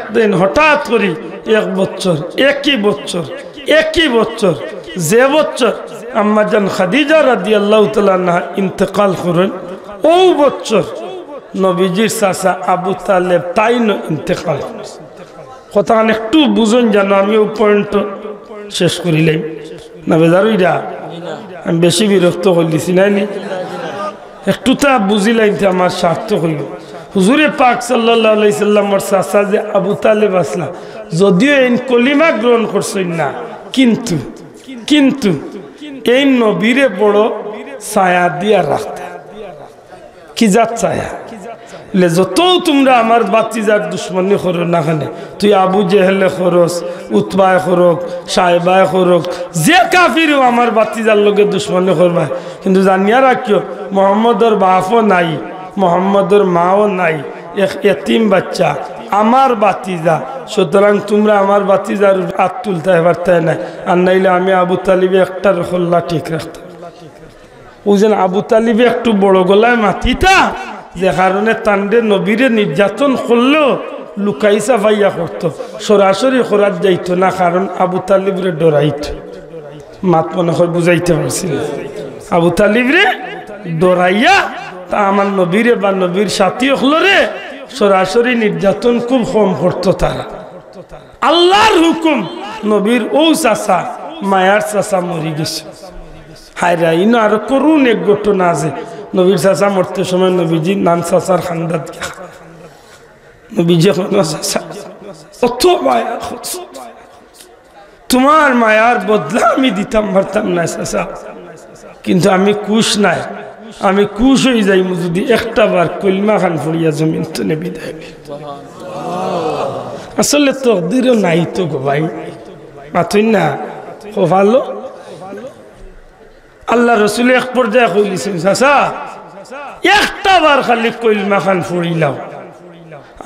একদিন হঠাৎ করি এক বছর একই বছর যে বছর আম্মাজান খাদিজা রাদিয়াল্লাহু তাআলা আনহা ইন্তেকাল করেন ও বছর নবীজির চাচা আবু তালেব তাইনো ইন্তেকাল করেছে। কথা একটু বুঝুন জানো, আমি ওই পয়েন্ট শেষ করিলাম না বেজারুইরা, আমি বেশি বিরক্ত করলিছি নাইনি, একটু তা বুঝিলাম আমার স্বার্থ হইল। হুজুরে পাক সাল্লাল্লাহু আলাইহি সাল্লামের চাচা যে আবু তালেব আসলা, যদিও এই কলিমা গ্রহণ করছেন না, কিন্তু এই নবীরে বড় ছায়া দিয়া রাখতে। কি যাত ছায়া? যত তোমরা আমার বাতিজার দুশ্মনী করো না খানে, তুই আবু জেহেলে খরচ, উতবায় খরক, সাহেবায় খরক, যে কাফিরও আমার বাতিজার লোকে দুশ্মনী করবা, কিন্তু জানিয়া রাখিও মোহাম্মদর বাপও নাই, মোহাম্মদর মাও নাই, এক এতিম বাচ্চা আমার বাতিজা। সুতরাং তোমরা আমার বাতিজার হাত তুলতে পারতে না, আর নাইলে আমি আবু তালিবে একটা হল্লা ঠিক রাখতাম। ওই যেন আবু তালিবে একটু বড় গলায় মাতিতা, যে কারণে তান্ডে নবীরে নির্যাতন করলেও লুকাইসা ভাইয়া করতো, সরাসরি খোরাত যাইতো না, কারণ আবু তালিবরে ডরাইত। মাত মনে হয় বুঝাইতে পারছিল, আবু তালিবরে ডরাইয়া তা আমার নবীরে বা নবীর সাথী হলরে সরাসরি নির্যাতন খুব কম করতো তারা। আল্লাহর হুকুম নবীর ও চাচা মায়ার চাচা মরি গেছে। হায়রা ইনো আরো করুন এক ঘটনা আছে, নবীর চাচা মরতে সময় নবীজি নান চাচার খান্দাত গিয়া নবীজি অত মায়া, তোমার মায়ার বদলা আমি দিতাম পারতাম না চাচা, কিন্তু আমি কুশ নাই, আমি কুশ হয়ে যাই যদি একটা বার কলমা খান ফুড়িয়া জমিন তো বিদায়। আসলে তকদিরও নাই তো গো ভাই, মাথুই না ও ভালো। আল্লাহ রসুল এক পর্যায়ে কইলিছেন, চাচা একটা বার খালি কলমা খান ফুড়িলাম,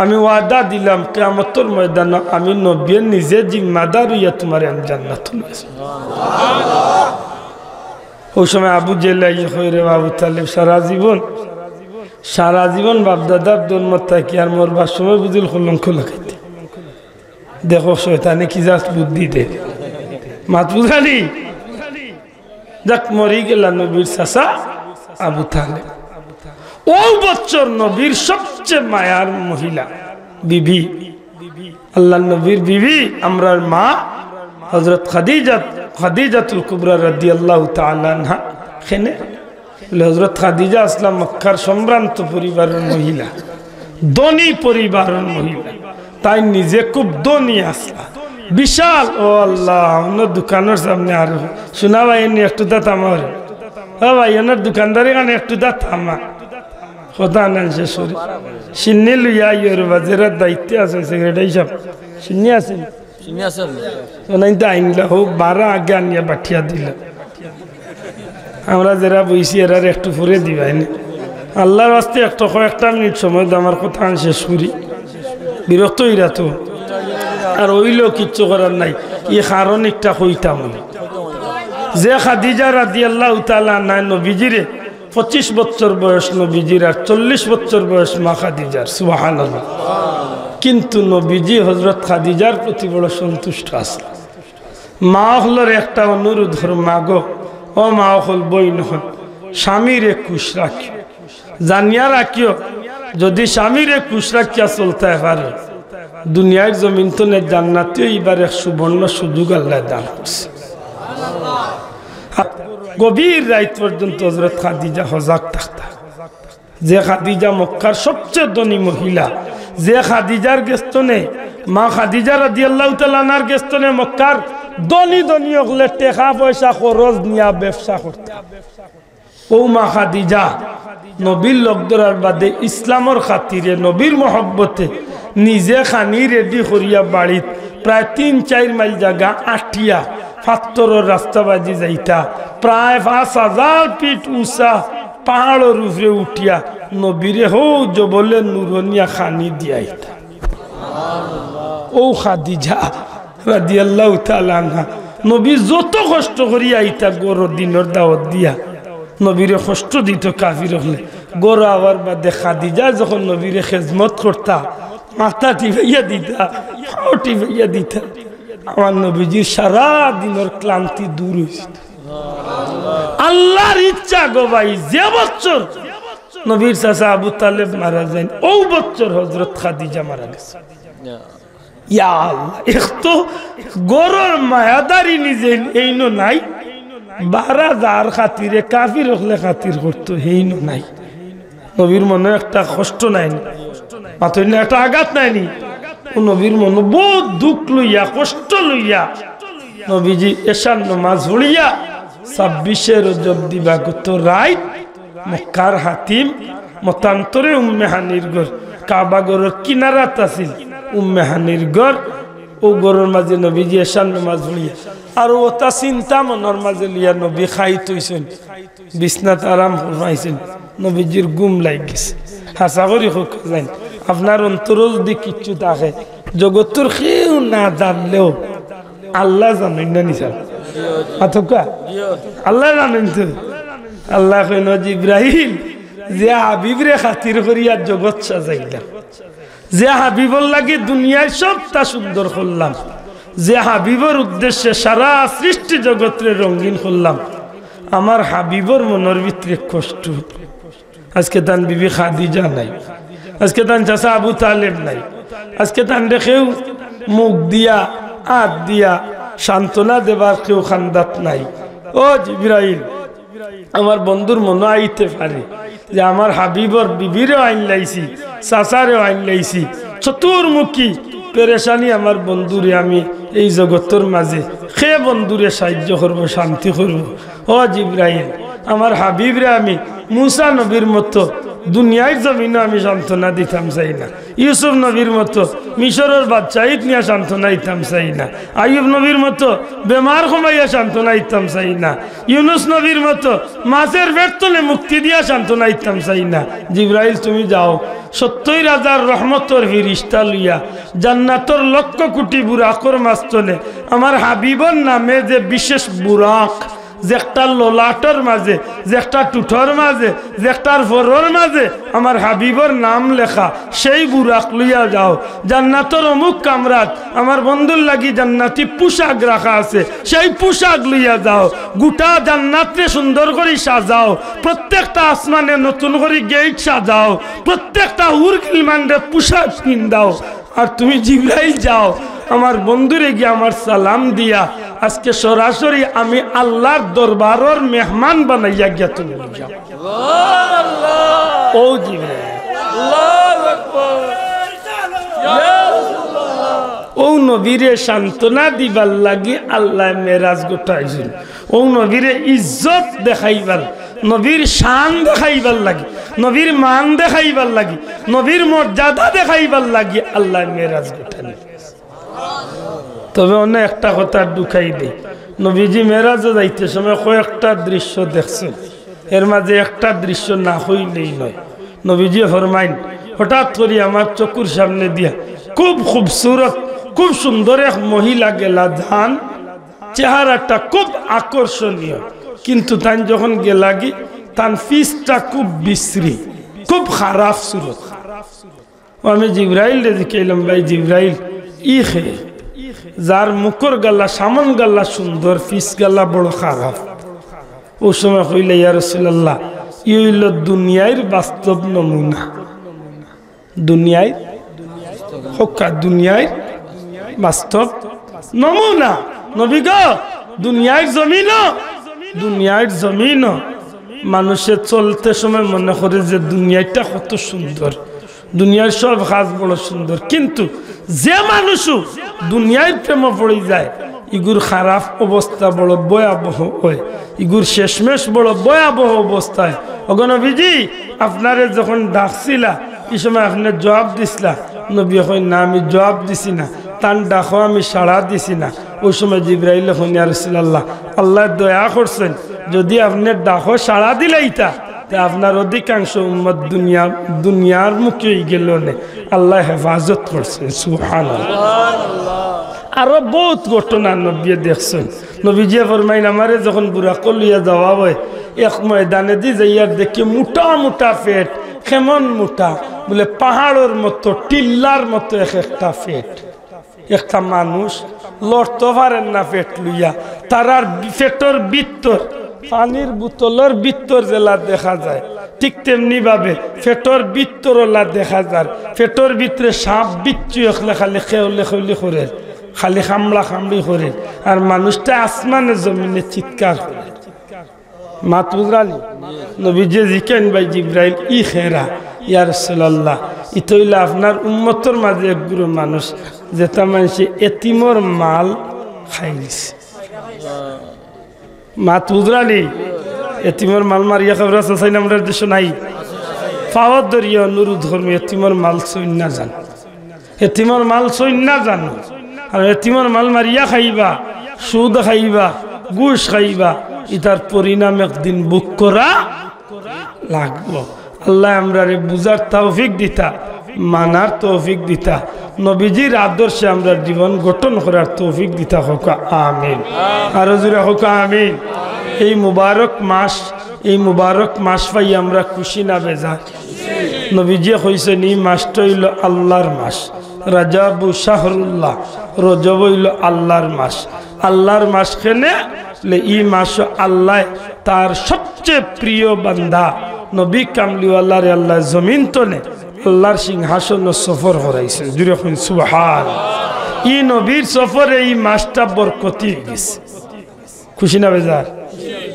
আমি ওয়াদা দিলাম কিয়ামতের ময়দানে আমি নবী নিজে জিম্মাদার হইয়া তোমার আমি জান্নাত লইছি। ওই সময় আবু জেলাই হইরে আবু তালেব সারা জীবন বাপদাদার দোলমত থাকি আর মরবার সময় বুঝিল কলঙ্ক লাগাইতে। দেখো শয়তানে কি জাস্ট বুদ্ধি দে, মাত বুঝালি। যাক মরি গেল নবীর চাচা আবু তালেব। ও বছর নবীর সবচেয়ে মায়ার মহিলা বিবি, আল্লাহ নবীর বিবি আমরার মা হযরত খাদিজাতুল কুবরা রাদিয়াল্লাহু তাআলা আনহা। এখানে হযরত খাদিজা আসলাম মক্কার সম্ভ্রান্ত পরিবারের মহিলা, ধনী পরিবারের মহিলা, তাই নিজে খুব ধনী আসলা, বিশাল। ও আল্লাহ, ওনার দোকানের সামনে আর শোনা ভাই এনে একটু দা থামা, হ্যাঁ ভাই ওনার দোকানদারি কানে একটু দা থামা, কথা না শেষ করি। সিন্নি লইয়া ইয়ের বাজারের দায়িত্বে আছে সেক্রেটারি সাহেব, সিন্নি আছে আইনলা হোক 12 আগে আনিয়া পাঠিয়া দিল, আমরা যারা বইছি এরার একটু ফুরে দিবাই না। আল্লাহর রাস্তে কয়েকটা মিনিট সময় আমার কথা শেষ করি, বিরক্ত হইরা তো আর ওইলেও কিচ্ছু করার নাই। ই কারণ একটা কইতাম, যে খাদিজা রাদিয়াল্লাহু তাআলা আনহা নবীজিরে 25 বছর বয়স নবীজির আর 40 বছর বয়স মা খাদিজার, সুবহানাল্লাহ। কিন্তু নবীজি হযরত খাদিজার প্রতি বড় সন্তুষ্ট আছে। মা হলোর একটা অনুরোধ, মা গো, ও মা হল বই নহল স্বামীরে খুশ রাখিও, জানিয়া রাখিও যদি স্বামীরে খুশ রাখিয়া চলতে পারে দুনিয়ার জমিন তো জান্নাতেও এবার এক সুবর্ণ সুযোগ আল্লাহ দান করছে। গভীর রাত পর্যন্ত হযরত খাদিজা সজাগ থাকতা। যে খাদিজা মক্কার সবচেয়ে ধনী মহিলা, যে খাদিজার গেস্তনে মা খাদিজা রাদিয়াল্লাহু তাআলা আনহার গেস্তনে মক্কার ধনী হলে টাকা পয়সা খরচ নিয়া ব্যবসা করতা। ও মা খাদিজা নবীর লোক ধরার বাদে ইসলামের খাতিরে নবীর মহব্বতে নিজে খানি রেডি করিয়া বাড়িত প্রায় 3-4 মাইল জায়গা আটিয়া পাথরের রাস্তা বাজি যাইতা, প্রায় 5000 ফিট উঁচা পাহাড়ের উপরে উঠিয়া নবীরে হো জবলে নুরনিয়া খানি দিয়াইতা। ও খাদিজা রাদিয়াল্লাহু তাআলা আনহা নবী যত কষ্ট করিয়া আইতা গরো দিনের দাওয়াত দিয়া নবীরে কষ্ট দিত কাফির হলে। গরো আবার বাদে খাদিজা যখন নবীরে খেজমত করতা মাথা টিপাইয়া দিতা, হাও টিপাইয়া দিতা। আমার নবীজির সারা দিনের ক্লান্তি দূর হয়েছে। আল্লাহর ইচ্ছা গো ভাই, যে বছর নবীর চাচা আবু তালেব মারা যায় ও বছর হযরত খাদিজা মারা গেছে। ইয়া আল্লাহ, একটু গরর মায়াদারি নিজে এইনো নাই, 12,000 খাতিরে কাফির হলে খাতির করতো, এইনো নাই। নবীর মনে একটা কষ্ট নাই, মাথা একটা আঘাত নাইনি। নবীর মনে বহুত দুঃখ লইয়া, কষ্ট লইয়া নবীজি এশার নামাজ পড়িয়া 26 রজব দিবাগত রায় মক্কার হাতিম মতান্তরে উম্মে হানির ঘর, কাবা ঘরের কিনারাত আছিল উম্মে হানির ঘর। ও ঘরের মাঝে নবীজি এশার নামাজ পড়িয়া আর ওটা চিন্তা মনের মাঝে লিয়া নবী খাই তৈছেন, বিছনাত আরাম ফরমাইছেন। নবীজির গুম লাগ গেছে। হাসা করি হোক যাই, আপনার অন্তর যদি কিচ্ছু থাকে জগতের কেউ না জানলেও আল্লাহ জানেন না নিশান আল্লাহ জানেন তো। আল্লাহ কইন জিব্রাহিম, যে হাবিবরে খাতির করিয়া জগৎ সাজাইলাম, যে হাবিবর লাগে দুনিয়ায় সবটা সুন্দর করলাম, যে হাবিবর উদ্দেশ্যে সারা সৃষ্টি জগৎরে রঙিন করলাম, আমার হাবিবর মনের ভিতরে কষ্ট। আজকে তান বিবি খাদিজা নাই, আজকে তান চাচা আবু তালেব নাই, আজকে তান দেখেও মুখ দিয়া হাত দিয়া সান্ত্বনা দেবার কেউ খান্দাত নাই। ও জিব্রাইল, আমার বন্ধুর মনে আইতে পারে যে আমার হাবিবর বিবিরেও আইন লাইছি, চাচারেও আইন লাইছি, চতুর্মুখী পেরেশানি আমার বন্ধুরে আমি এই জগতের মাঝে সে বন্ধুরে সাহায্য করব, শান্তি করব। ও জিব্রাইল, আমার হাবিবরে আমি মুসা নবীর মতো দুনিয়ার জমিনে আমি সান্ত্বনা দিতাম চাই না, ইউসুফ নবীর মতো মিশরের বাচ্চাইত নিয়ে সান্ত্বনা দিতাম চাই না, আইয়ুব নবীর মতো বেমার কমাইয়া সান্ত্বনা দিতাম চাই না, ইউনুস নবীর মতো মাছের পেট তলে মুক্তি দিয়া সান্ত্বনা দিতাম চাই না। জিব্রাইল তুমি যাও 70,000 রহমতর ফিরিস্তা লইয়া জান্নাতর লক্ষ কোটি বুরাকর মাঝতলে আমার হাবিবর নামে যে বিশেষ বুরাক, যে একটা ললাটর মাঝে, যে একটা টুঠর মাঝে, যে একটার ফরর মাঝে আমার হাবিবর নাম লেখা, সেই বুরাক লইয়া যাও। জান্নাতর অমুক কামরাত আমার বন্ধুর লাগি জান্নাতি পোশাক রাখা আছে, সেই পোশাক লইয়া যাও। গোটা জান্নাতরে সুন্দর করে সাজাও, প্রত্যেকটা আসমানে নতুন করে গেট সাজাও, প্রত্যেকটা উরকিলমানরে পোশাক কিন দাও। আর তুমি জিব্রাইল যাও আমার বন্ধুরে গিয়ে আমার সালাম দিয়া আজকে সরাসরি আমি আল্লাহর দরবারের মেহমান বানাইয়া গিয়া তুমি যাও। ও জিব্রাইল, আল্লাহু আকবার, ইয়া রাসূলুল্লাহ। ও নবীরে সান্ত্বনা দিবার লাগি আল্লাহ মেরাজ গোটাইছেন, ও নবীরে ইজ্জত দেখাইবার, নবীর শান দেখাইবার লাগি, নবীর মান দেখাইবার লাগি, নবীর মর্যাদা দেখাইবার লাগি আল্লাহ মেরাজ গোটাইছেন। তবে অন্য একটা কথা ঢুকাই দেই, নবীজি মেরাজে যাইতে সময় কয়েকটা দৃশ্য দেখছেন, এর মাঝে একটা দৃশ্য না হইলেই নয়। নবীজি ফরমাইন, হঠাৎ করে আমার চকুর সামনে দিয়া খুব খুবসুরত, খুব সুন্দর এক মহিলা গেলা ধান, চেহারাটা খুব আকর্ষণীয়, কিন্তু তান যখন গেলাগি তান ফিসটা খুব বিশ্রী, খুব খারাপ সুরত। আমি জিব্রাইল দেখাইলাম, ভাই জিব্রাইল, ই খে যার মুখর গাল্লা সামন গাল্লা সুন্দর, ফিস গাল্লা বড় খারাপ। ও সময় হইলে ইয়া রাসূলুল্লাহ, ই হইল দুনিয়ার বাস্তব নমুনা, দুনিয়ায় হক্কা দুনিয়ায় বাস্তব নমুনা। নবী গো, দুনিয়ার জমিন, দুনিয়ার জমিন মানুষের চলতে সময় মনে করে যে দুনিয়াটা কত সুন্দর, দুনিয়ার সব কাজ বড় সুন্দর, কিন্তু যে মানুষ দুনিয়ার প্রেমে পড়ে যায় ইগুর খারাপ অবস্থা বড় ভয়াবহ হয়, ইগুর শেষমেশ বড় ভয়াবহ অবস্থায়। নবীজি আপনারে যখন ডাকছিলা এই সময় আপনি জবাব দিছিলা, নবী কই না আমি জবাব দিছি না, তান ডাকো আমি সাড়া দিছি না। ওই সময় জিব্রাইল কইন, ইয়া রাসূলুল্লাহ, আল্লাহ দয়া করছেন, যদি আপনি ডাকো সাড়া দিলাইতা আপনার অধিকাংশ উম্মত দুনিয়ার মুখে গেল না, আল্লাহ হেফাজত করছেন। সুবহানাল্লাহ। আরো বহুত ঘটনা নবী দেখছেন। নবীজি ফরমাইন, আমারে যখন বুড়া কলিয়া যাওয়া হয় এক ময়দানে দি যাইয়ার দেখি মোটা মোটা পেট, কেমন মোটা বলে পাহাড়ের মতো টিল্লার মতো একটা পেট একটা মানুষ লড়তে পারেন না পেট লইয়া তারার পেটের ভিতর পানির বোতলের ভিতর জেলা দেখা যায় ঠিক তেমনি ভাবে পেটের ভিতর দেখা যায় পেটের ভিতরে সাপ বিচ্ছু এখলে খালি খেউলে খেউলি করে খালি খামলা খামড়ি করে আর মানুষটা আসমানে জমিনে চিৎকার করে মাত বুঝরানি নবীজি জিকেন ভাই জিব্রাইল ই খেরা ইয়া রাসূলুল্লাহ ইতইলা আপনার উম্মতের মাঝে এক গুরু মানুষ যেটা মানুষে এতিমর মাল খাইছে মাত বুঝরানি এতিমর মাল মারিয়া খবর আছে সাইন আমরা দেশ নাই পাওয়ার দরিয়া নুরু ধর্ম এতিমর মাল সৈন্য জান এতিমর মাল সৈন্য জান আর এতিমর মাল মারিয়া খাইবা সুদ খাইবা ঘুষ খাইবা ইতার পরিণাম একদিন বুক করা লাগবো আল্লাহ আমরা বুঝার তৌফিক দিতা মানার তৌফিক দিতা নবীজির আদর্শে আমরা জীবন গঠন করার তৌফিক দিতা হোক আমিন আরো জোরে হোক আমিন এই মুবারক মাস পাই আমরা খুশি না বেজার নবীজি কইছেন এই মাসটা হইল আল্লাহর মাস রাজাবু শাহরুল্লাহ রজব হইল আল্লাহর মাস খেনে ই মাস আল্লাহ তার সবচেয়ে প্রিয় বান্দা নবী কামলিওয়াল্লাহর আল্লাহ জমিন তলে আল্লাহর সিংহাসন সফর করাইছে জুড়ে কইন সুবহান ই নবীর সফরে এই মাসটা বরকতি গেছে খুশি না বেজার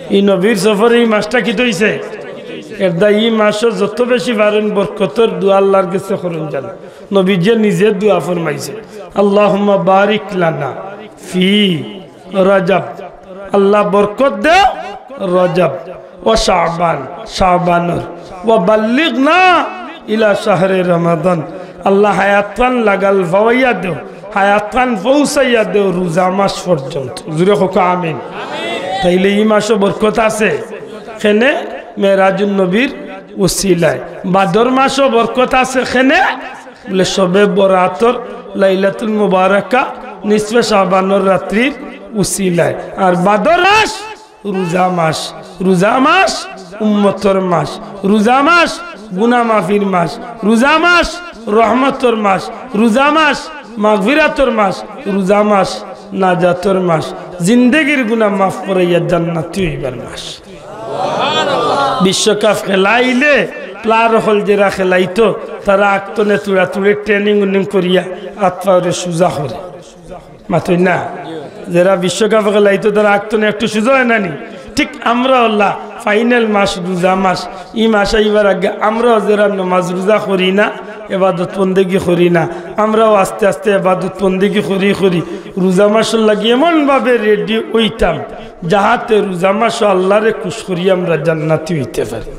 ই নবীর সফরে এই মাসটা কি হইছে এরদা ই মাস যত বেশি পারেন বরকতর দোয়া আল্লাহর কাছে করুন জান নবীজি নিজে দোয়া ফরমাইছে আল্লাহুম্মা বারিক লানা ফি রজব আল্লাহ বরকত দে রজব ও শাবানর ও বাল্লিগনা ইলা শাহরে রমাদান আল্লাহ হায়াতান লাগাল ফাওয়াইয়া দেও হায়াতান পৌঁছাইয়া দেও রোজা মাস পর্যন্ত জুরে হোক আমিন তাইলে এই মাসে বরকত আছে খেনে মেরাজুন নবীর উসিলায় বাদর মাসও বরকত আছে খেনে বলে সবে বরাতর লাইলাতুল মুবারাকা নিসফে শাবানর রাত্রির উসিলায় আর বাদর মাস রোজা মাস উম্মতর মাস রোজা মাস গুনাহ মাফির মাস রোজা মাস রহমতর মাস রোজা মাস মাগফিরাতর মাস রোজা মাস নাজাতর মাস জিন্দেগির গুনাহ মাফ করাইয়া জান্নাতি হইবার মাস বিশ্বকাপ খেলাইলে প্লার হল যারা খেলাইতো তারা আক্তনে তুড়া তুড়ে ট্রেনিং করিয়া আত্মারে সুজা করে মাতই না যারা বিশ্বকাপ খেলাইতো তারা আক্তনে একটু সুজা হয় নানি ঠিক আমরা আল্লাহ ফাইনাল মাস রোজা মাস ই মাস আইবার আগে আমরাও যারা নামাজ রোজা করি না এবাদত বন্দেগি করি না আমরাও আস্তে আস্তে এবাদত বন্দেগি করি রোজা মাসের লাগে এমনভাবে রেডি হইতাম যাহাতে রোজা মাস আল্লাহরে খুশ করি আমরা জান্নাতি হইতে পারি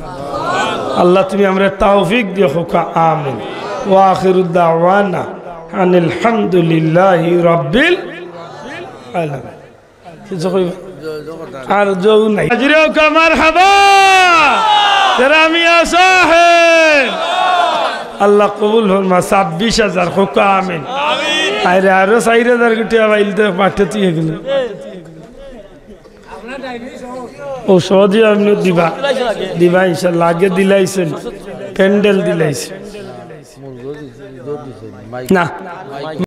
আল্লাহ তুমি আমরা তৌফিক দিও হোক আমিন ওয়া আখিরু দাওয়ানা আনিল হামদুলিল্লাহি রাব্বিল আলামিন কিছু কইবা আর জৌ নাই হাজিরে হোক মারহাবা তেরা মিয়া সাহেব আল্লাহ কবুল ফরমা 26000 হোক আমিন আরে আরো 4000 গুটিয়া বাইলতে পাঠে তুই গেল ও সহজে আপনি দিবা ইনশাল্লাহ আগে দিলাইছেন প্যান্ডেল দিলাইছেন না